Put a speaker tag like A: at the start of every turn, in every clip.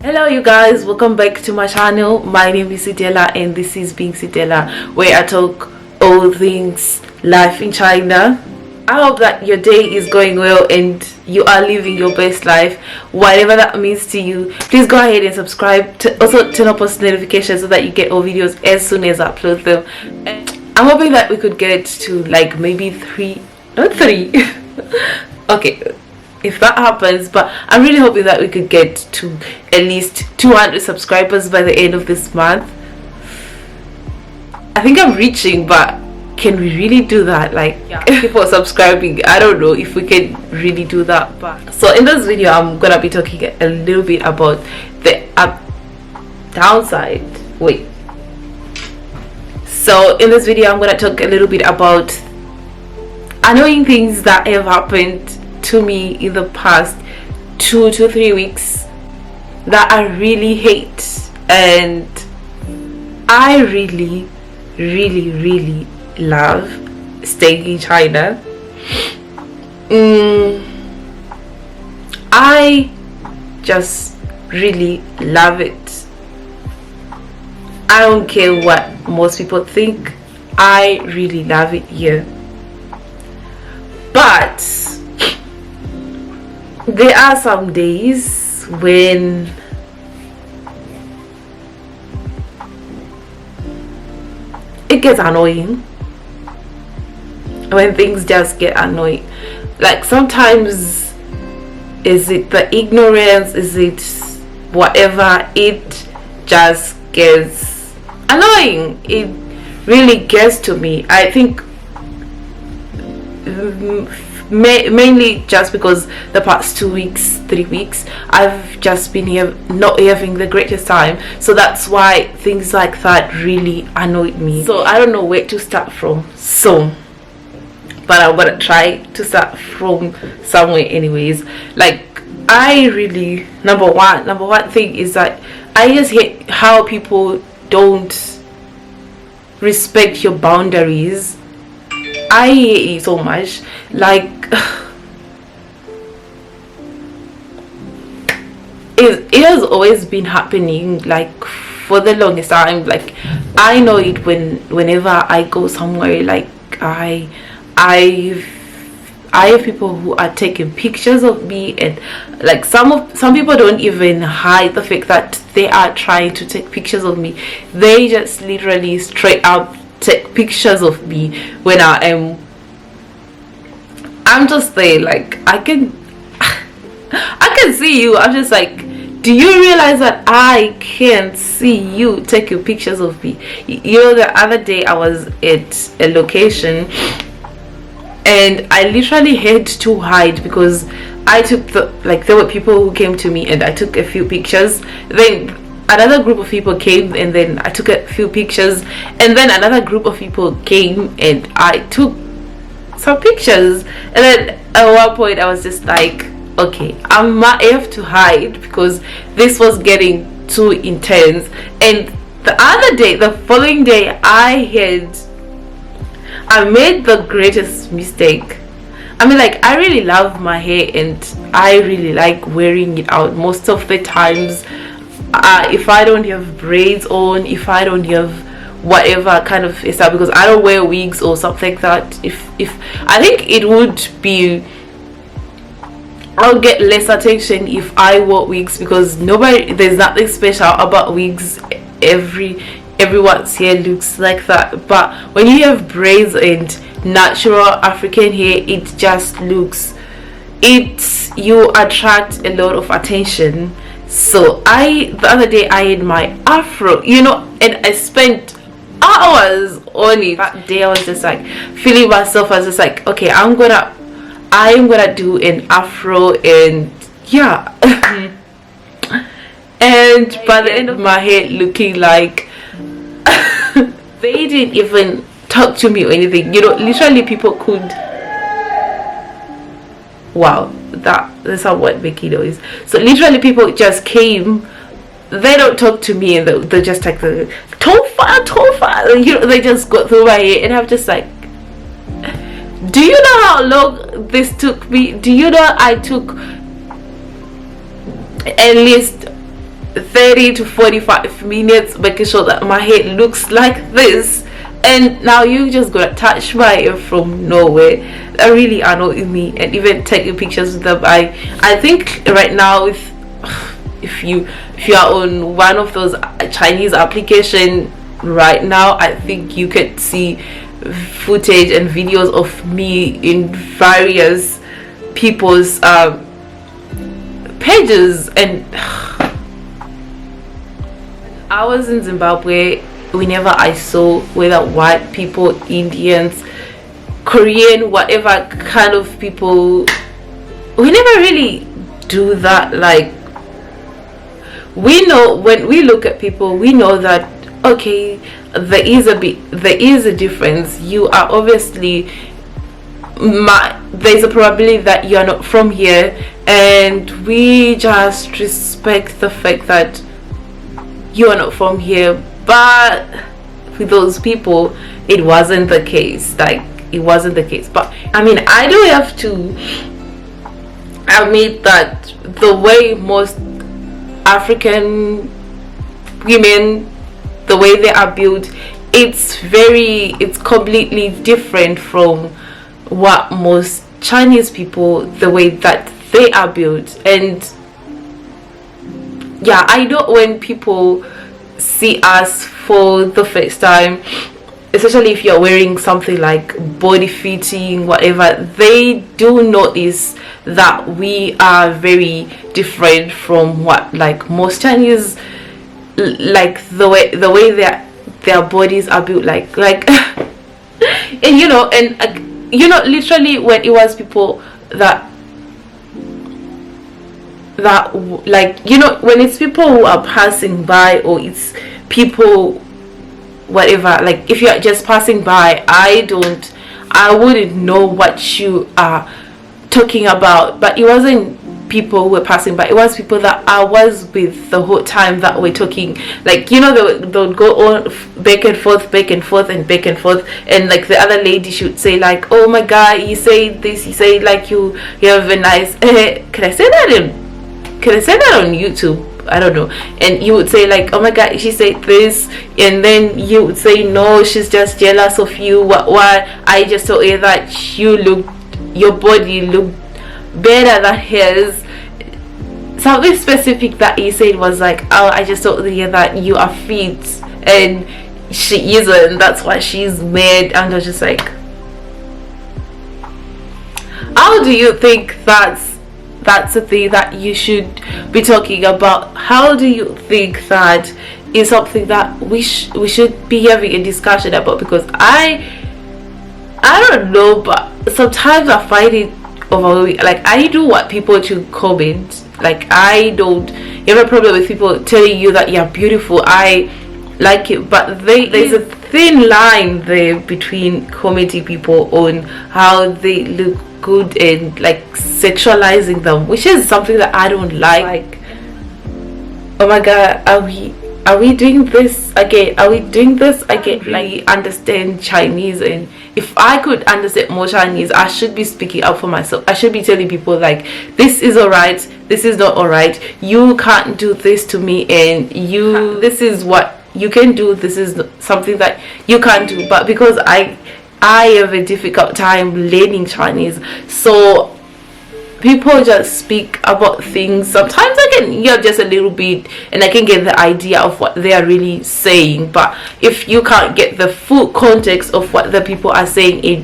A: Hello you guys, welcome back to my channel. My name is Cidella and this is Being Cidella, where I talk all things life in China. I hope that your day is going well and you are living your best life, whatever that means to you. Please go ahead and subscribe, also turn on post notifications so that you get all videos as soon as I upload them. And I'm hoping that we could get to like maybe not three okay, if that happens, but I'm really hoping that we could get to at least 200 subscribers by the end of this month. I think I'm reaching, but can we really do that? Like, people subscribing, I don't know if we can really do that. But so in this video I'm gonna be talking a little bit about the downside. So in this video I'm gonna talk a little bit about annoying things that have happened to me in the past 2 to 3 weeks that I really hate, and I really love staying in China. I just really love it. I don't care what most people think, I really love it here. But there are some days when it gets annoying, when things just get annoying. Like, sometimes is it the ignorance, is it whatever, it just gets annoying. It really gets to me. I think mainly just because the past 2 weeks, 3 weeks, I've just been here not having the greatest time, so that's why things like that really annoyed me. So I don't know where to start from, but I'm gonna try to start from somewhere anyways. Like, I really, number one thing is that I just hate how people don't respect your boundaries. I hate it so much. Like, it has always been happening, like, for the longest time. Like, I know it whenever I go somewhere. Like, I have people who are taking pictures of me, and like some people don't even hide the fact that they are trying to take pictures of me. They just literally straight up take pictures of me when I'm just there. Like, I can see you. I'm just like, do you realize that I can't see you taking pictures of me? You know, the other day I was at a location and I literally had to hide because I took there were people who came to me and I took a few pictures. Then another group of people came and then I took a few pictures, and then another group of people came and I took some pictures. And then at one point I was just like, okay, I have to hide because this was getting too intense. And the following day, I made the greatest mistake. I mean, like, I really love my hair and I really like wearing it out most of the times. If I don't have braids on, if I don't have whatever kind of stuff, because I don't wear wigs or something like that, if I think it would be, I'll get less attention if I wore wigs, because there's nothing special about wigs. Everyone's hair looks like that, but when you have braids and natural African hair, it just looks, you attract a lot of attention. So the other day I had my afro, and I spent hours on it. That day I was just like feeling myself. I was just like, okay, I am gonna do an afro, and yeah. And by the end of my hair looking like they didn't even talk to me or anything. Literally people could, wow, that's how what making noise. So literally people just came, they don't talk to me, and they just like the tofa, they just go through my hair, and I'm just like, do you know how long this took me? Do you know I took at least 30 to 45 minutes making sure that my hair looks like this, and now you just gonna touch my hair from nowhere. That really annoys me. And even taking pictures with them, I think right now, if you are on one of those Chinese application right now, I think you could see footage and videos of me in various people's pages. And I was in Zimbabwe, whenever I saw, whether white people, Indians, Korean, whatever kind of people, we never really do that. Like, we know, when we look at people, we know that okay, there is a difference. You are obviously, there's a probability that you're not from here, and we just respect the fact that you are not from here. But with those people, it wasn't the case. Like, it wasn't the case. But I mean, I do have to admit that the way most African women, the way they are built, it's completely different from what most Chinese people, the way that they are built. And yeah, I know when people see us for the first time, especially if you're wearing something like body fitting, whatever, they do notice that we are very different from what, like, most Chinese, like the way their bodies are built, like and you know, literally, when it was people that like, when it's people who are passing by, or it's people, whatever, like, if you're just passing by, I wouldn't know what you are talking about. But it wasn't people who were passing by, it was people that I was with the whole time that we're talking. Like, they would go on back and forth, and like the other lady should say like, oh my god, you say this, you say like you have a nice can I say that on YouTube? I don't know. And you would say like, oh my god, she said this, and then you would say, no, she's just jealous of you. What I just told you that your body looked better than hers. Something specific that he said was like, oh, I just told you that you are fit and she isn't, that's why she's mad. And I was just like, how do you think that's the thing that you should be talking about? How do you think that is something that we should be having a discussion about? Because I don't know, but sometimes I find it overwhelming. Like, I do want people to comment. Like, I don't have a problem with people telling you that you're beautiful. I like it, but there's a thin line there between commenting people on how they look good and like sexualizing them, which is something that I don't like. Oh my god, are we doing this again? Are we doing this again? Like, understand Chinese, and if I could understand more Chinese, I should be speaking up for myself. I should be telling people like, this is alright, this is not alright, you can't do this to me, and this is what you can do, this is something that you can't do. But because I have a difficult time learning Chinese, so people just speak about things. Sometimes I can hear just a little bit and I can get the idea of what they are really saying, but if you can't get the full context of what the people are saying, it's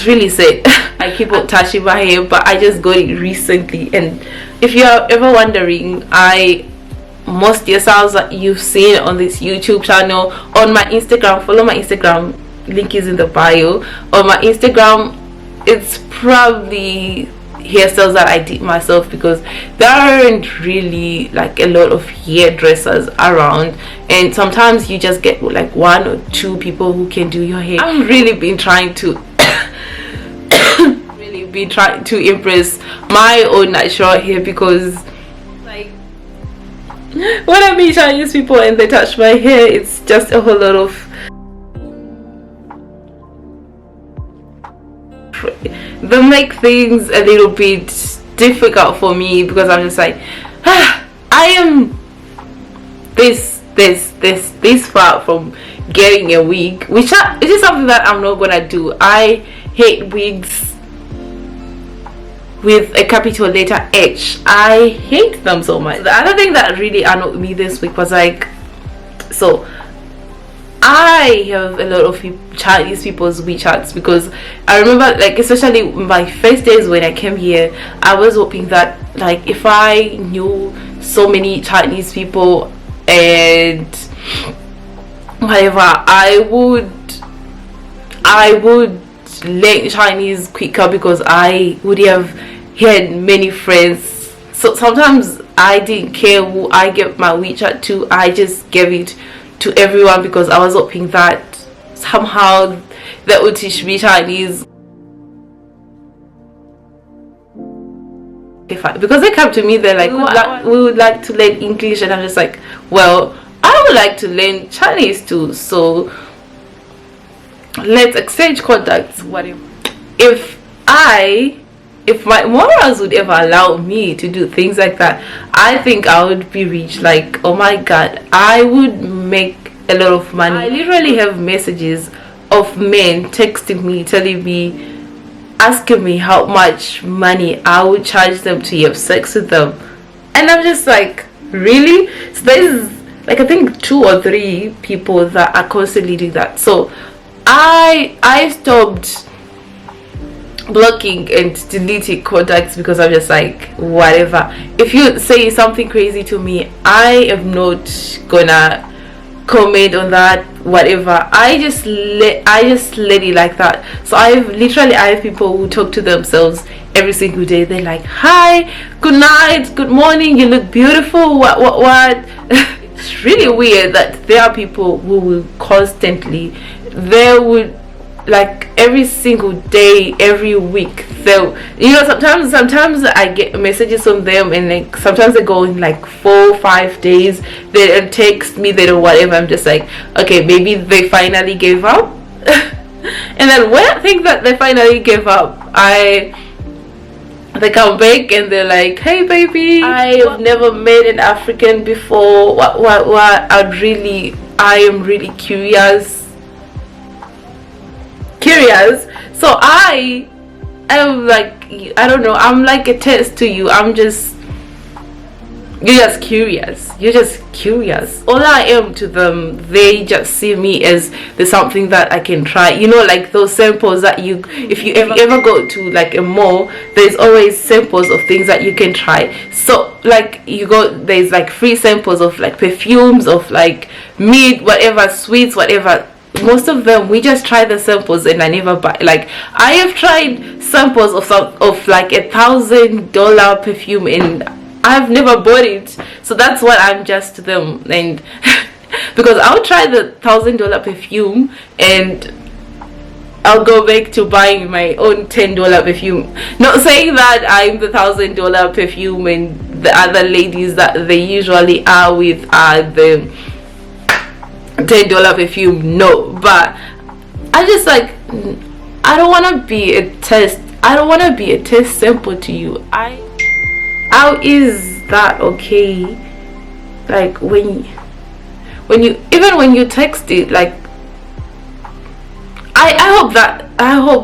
A: really sad. I keep on touching my hair, but I just got it recently. And if you're ever wondering, most yourselves that you've seen on this YouTube channel, on my Instagram, follow my Instagram, link is in the bio. On my Instagram, it's probably hairstyles that I did myself, because there aren't really like a lot of hairdressers around, and sometimes you just get like one or two people who can do your hair. I've really been trying to impress my own natural hair, because like, when I meet Chinese people and they touch my hair, it's just a whole lot of, they make things a little bit difficult for me because I'm just like, I am this far from getting a wig, which is something that I'm not gonna do. I hate wigs with a capital letter H. I hate them so much. The other thing that really annoyed me this week was like, so I have a lot of Chinese people's WeChats, because I remember, like, especially my first days when I came here, I was hoping that, like, if I knew so many Chinese people and whatever, I would learn Chinese quicker, because I would have had many friends. So sometimes I didn't care who I gave my WeChat to, I just gave it to everyone because I was hoping that somehow they would teach me Chinese. Because they come to me, they're like, we would like to learn English, and I'm just like, well, I would like to learn Chinese too, so let's exchange contacts. Whatever. If my morals would ever allow me to do things like that, I think I would be rich. Like, oh my god, I would make a lot of money. I literally have messages of men texting me, telling me, asking me how much money I would charge them to have sex with them, and I'm just like, really? So there's, like, I think 2 or 3 people that are constantly doing that. So I stopped blocking and deleting contacts because I'm just like, whatever. If you say something crazy to me, I am not gonna comment on that, whatever. I just let it like that. So I have people who talk to themselves every single day. They're like, hi, good night, good morning, you look beautiful, what. It's really weird that there are people who will constantly, they would, like, every single day, every week, so, you know, sometimes I get messages from them, and like sometimes they go in like 4 or 5 days, they text me, they do whatever. I'm just like, okay, maybe they finally gave up. And then when I think that they finally gave up, they come back and they're like, hey baby, I have never met an African before, what I am really curious. So I am like, I don't know, I'm like a test to you. You're just curious. All I am to them, they just see me as there's something that I can try, you know, like those samples that if you ever go to like a mall, there's always samples of things that you can try. So like there's like free samples of like perfumes, of like meat, whatever, sweets, whatever. Most of them, we just try the samples and I never buy. Like, I have tried samples of like $1,000 perfume and I've never bought it. So that's what I'm just to them. And because I'll try the $1,000 perfume and I'll go back to buying my own $10 perfume. Not saying that I'm the $1,000 perfume and the other ladies that they usually are with are the $10 perfume, no, but I just like, I don't want to be a test. I don't want to be a test sample to you. How is that okay? Like when you text it, like I hope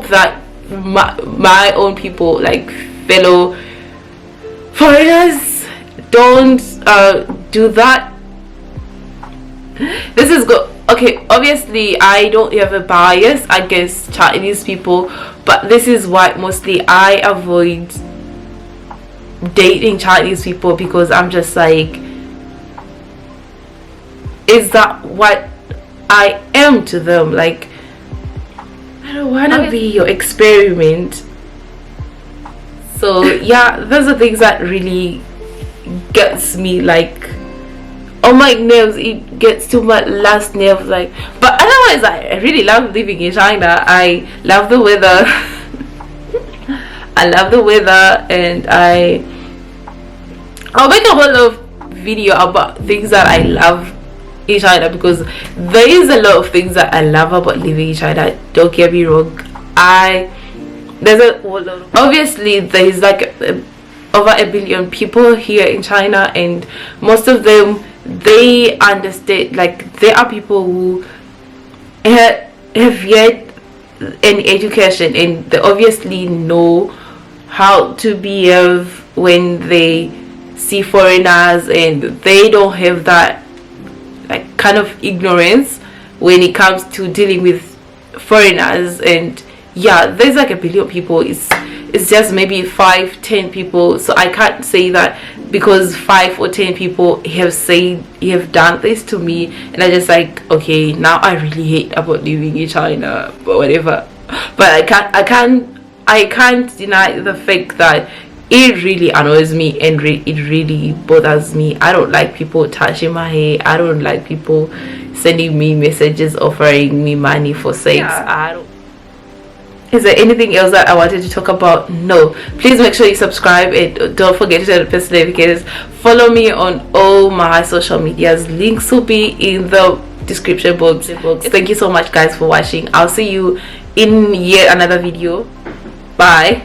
A: that my own people, like fellow foreigners, don't do that. This is good. Okay, obviously I don't have a bias against Chinese people, but this is why mostly I avoid dating Chinese people, because I'm just like, is that what I am to them? Like, I don't want to be your experiment. So yeah, those are things that really gets me, like, on my nerves. It gets to my last nerve, like, but otherwise I really love living in China. I love the weather. I love the weather, and I'll make a whole video about things that I love in China, because there is a lot of things that I love about living in China. Don't get me wrong. There's a whole lot of, obviously there is like over 1 billion people here in China, and most of them, they understand, like there are people who have yet an education, and they obviously know how to behave when they see foreigners, and they don't have that like kind of ignorance when it comes to dealing with foreigners. And yeah, there's like 1 billion people. It's just maybe 5-10 people, so I can't say that because 5 or 10 people have done this to me and I just like, okay, now I really hate about living in China or whatever. But I can't deny the fact that it really annoys me, and it really bothers me. I don't like people touching my hair. I don't like people sending me messages offering me money for sex. Yeah. Is there anything else that I wanted to talk about? No. Please make sure you subscribe and don't forget to turn on post notifications. Follow me on all my social medias. Links will be in the description box. Thank you so much guys for watching. I'll see you in yet another video. Bye.